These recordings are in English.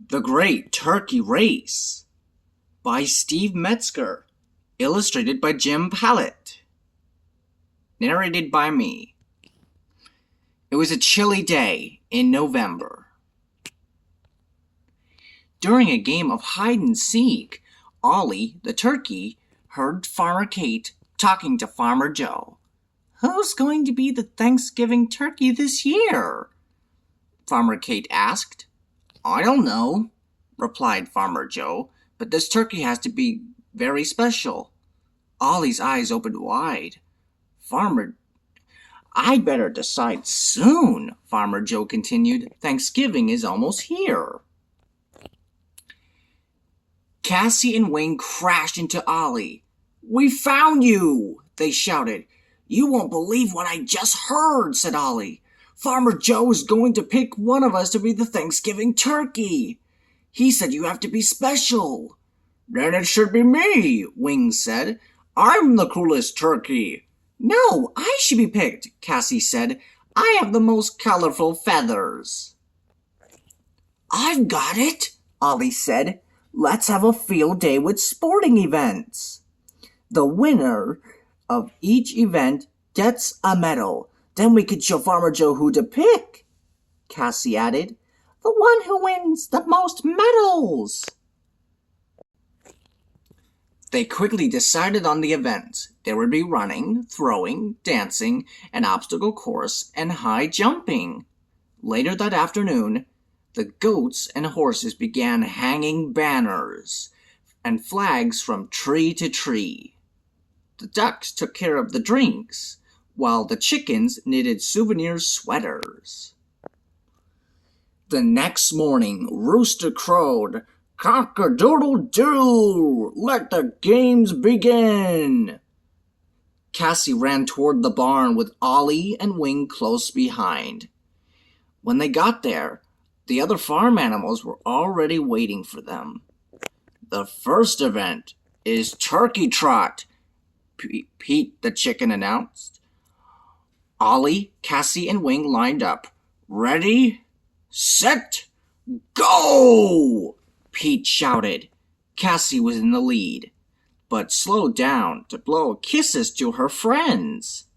The Great Turkey Race by Steve Metzger, illustrated by Jim Pallett, narrated by me. It was a chilly day in November. During a game of hide-and-seek, Ollie, the turkey, heard Farmer Kate talking to Farmer Joe. "Who's going to be the Thanksgiving turkey this year?" Farmer Kate asked. "I don't know," replied Farmer Joe, "but this turkey has to be very special." Ollie's eyes opened wide. "I'd better decide soon," Farmer Joe continued. "Thanksgiving is almost here." Cassie and Wing crashed into Ollie. "We found you!" they shouted. "You won't believe what I just heard," said Ollie. "Farmer Joe is going to pick one of us to be the Thanksgiving turkey. He said you have to be special." "Then it should be me," Wing said. "I'm the coolest turkey." "No, I should be picked," Cassie said. "I have the most colorful feathers." "I've got it," Ollie said. "Let's have a field day with sporting events. The winner of each event gets a medal. Then we could show Farmer Joe who to pick," Cassie added. "The one who wins the most medals." They quickly decided on the events. There would be running, throwing, dancing, an obstacle course, and high jumping. Later that afternoon, the goats and horses began hanging banners and flags from tree to tree. The ducks took care of the drinks, while the chickens knitted souvenir sweaters. The next morning, Rooster crowed, "Cock-a-doodle-doo! Let the games begin!" Cassie ran toward the barn with Ollie and Wing close behind. When they got there, the other farm animals were already waiting for them. "The first event is Turkey Trot," Pete the chicken announced. Ollie, Cassie, and Wing lined up. "Ready, set, go!" Pete shouted. Cassie was in the lead, but slowed down to blow kisses to her friends.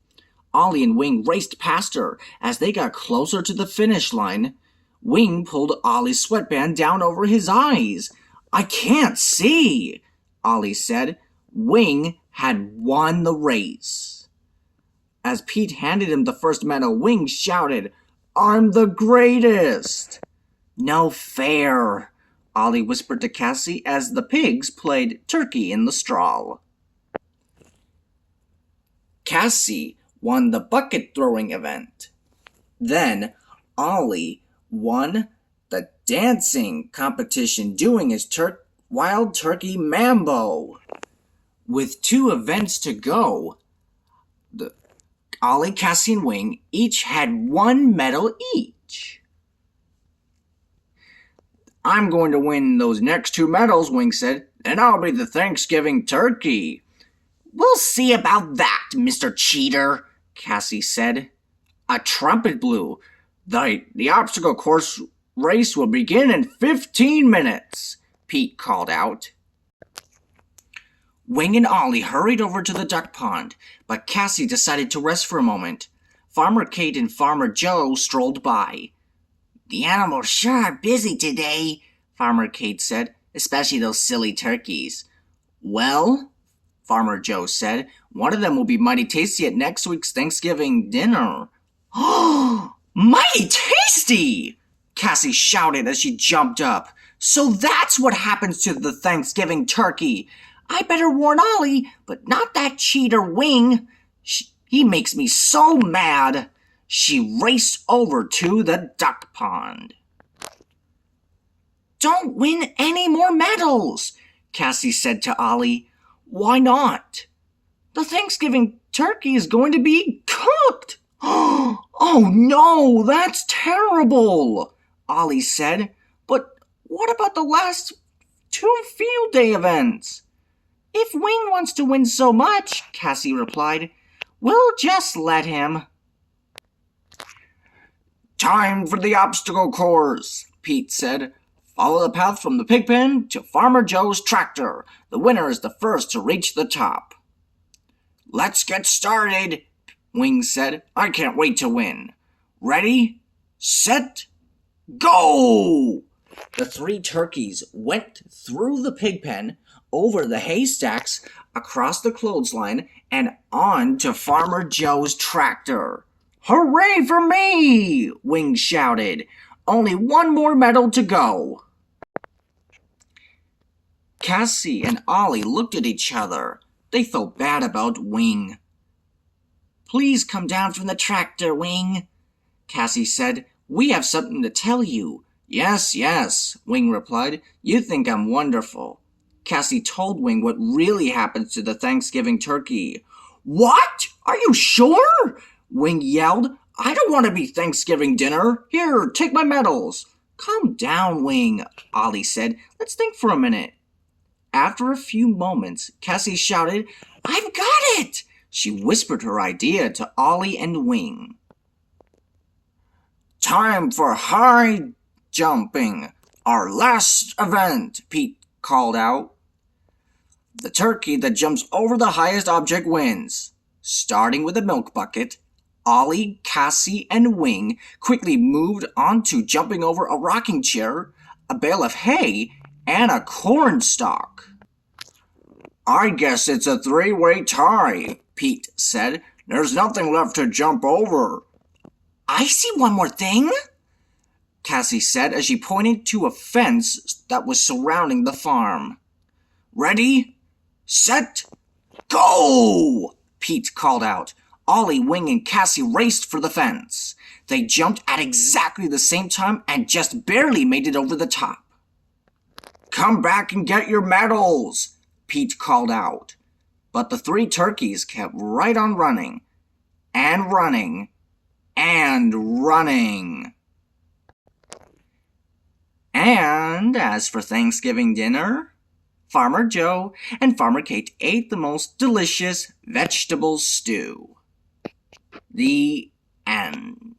Ollie and Wing raced past her. As they got closer to the finish line, Wing pulled Ollie's sweatband down over his eyes. "I can't see," Ollie said. Wing had won the race. As Pete handed him the first medal, Wing shouted, "I'm the greatest!" "No fair," Ollie whispered to Cassie as the pigs played turkey in the straw. Cassie won the bucket throwing event. Then Ollie won the dancing competition doing his wild turkey mambo. With 2 events to go, Ollie, Cassie, and Wing each had 1 medal each. "I'm going to win those next 2 medals," Wing said. "Then I'll be the Thanksgiving turkey." "We'll see about that, Mr. Cheater," Cassie said. A trumpet blew. The obstacle course race will begin in 15 minutes, Pete called out. Wing and Ollie hurried over to the duck pond, but Cassie decided to rest for a moment. Farmer Kate and Farmer Joe strolled by. "The animals sure are busy today," Farmer Kate said, "especially those silly turkeys." "Well," Farmer Joe said, "one of them will be mighty tasty at next week's Thanksgiving dinner." "Oh, mighty tasty!" Cassie shouted as she jumped up. "So that's what happens to the Thanksgiving turkey. I better warn Ollie, but not that cheater Wing. He makes me so mad." She raced over to the duck pond. "Don't win any more medals," Cassie said to Ollie. "Why not?" "The Thanksgiving turkey is going to be cooked." "Oh no, that's terrible," Ollie said. "But what about the last 2 field day events?" "If Wing wants to win so much," Cassie replied, "we'll just let him." "Time for the obstacle course," Pete said. Follow the path from the pig pen to Farmer Joe's tractor. The winner is the first to reach the top. Let's get started, Wing said. I can't wait to win. Ready, set, go! The 3 turkeys went through the pig pen, over the haystacks, across the clothesline, and on to Farmer Joe's tractor. Hooray for me! Wing shouted. Only 1 more medal to go. Cassie and Ollie looked at each other. They felt bad about Wing. Please come down from the tractor, Wing, Cassie said. We have something to tell you. Yes, yes, Wing replied. You think I'm wonderful. Cassie told Wing what really happened to the Thanksgiving turkey. What? Are you sure? Wing yelled. I don't want to be Thanksgiving dinner. Here, take my medals. Calm down, Wing, Ollie said. Let's think for a minute. After a few moments, Cassie shouted, I've got it! She whispered her idea to Ollie and Wing. Time for high jumping, our last event, Pete called out. The turkey that jumps over the highest object wins. Starting with a milk bucket, Ollie, Cassie, and Wing quickly moved on to jumping over a rocking chair, a bale of hay, and a cornstalk. I guess it's a 3-way tie, Pete said. There's nothing left to jump over. I see one more thing, Cassie said as she pointed to a fence that was surrounding the farm. Ready, set, go! Pete called out. Ollie, Wing, and Cassie raced for the fence. They jumped at exactly the same time and just barely made it over the top. Come back and get your medals, Pete called out. But the 3 turkeys kept right on running, and running, and running. And as for Thanksgiving dinner, Farmer Joe and Farmer Kate ate the most delicious vegetable stew. The end.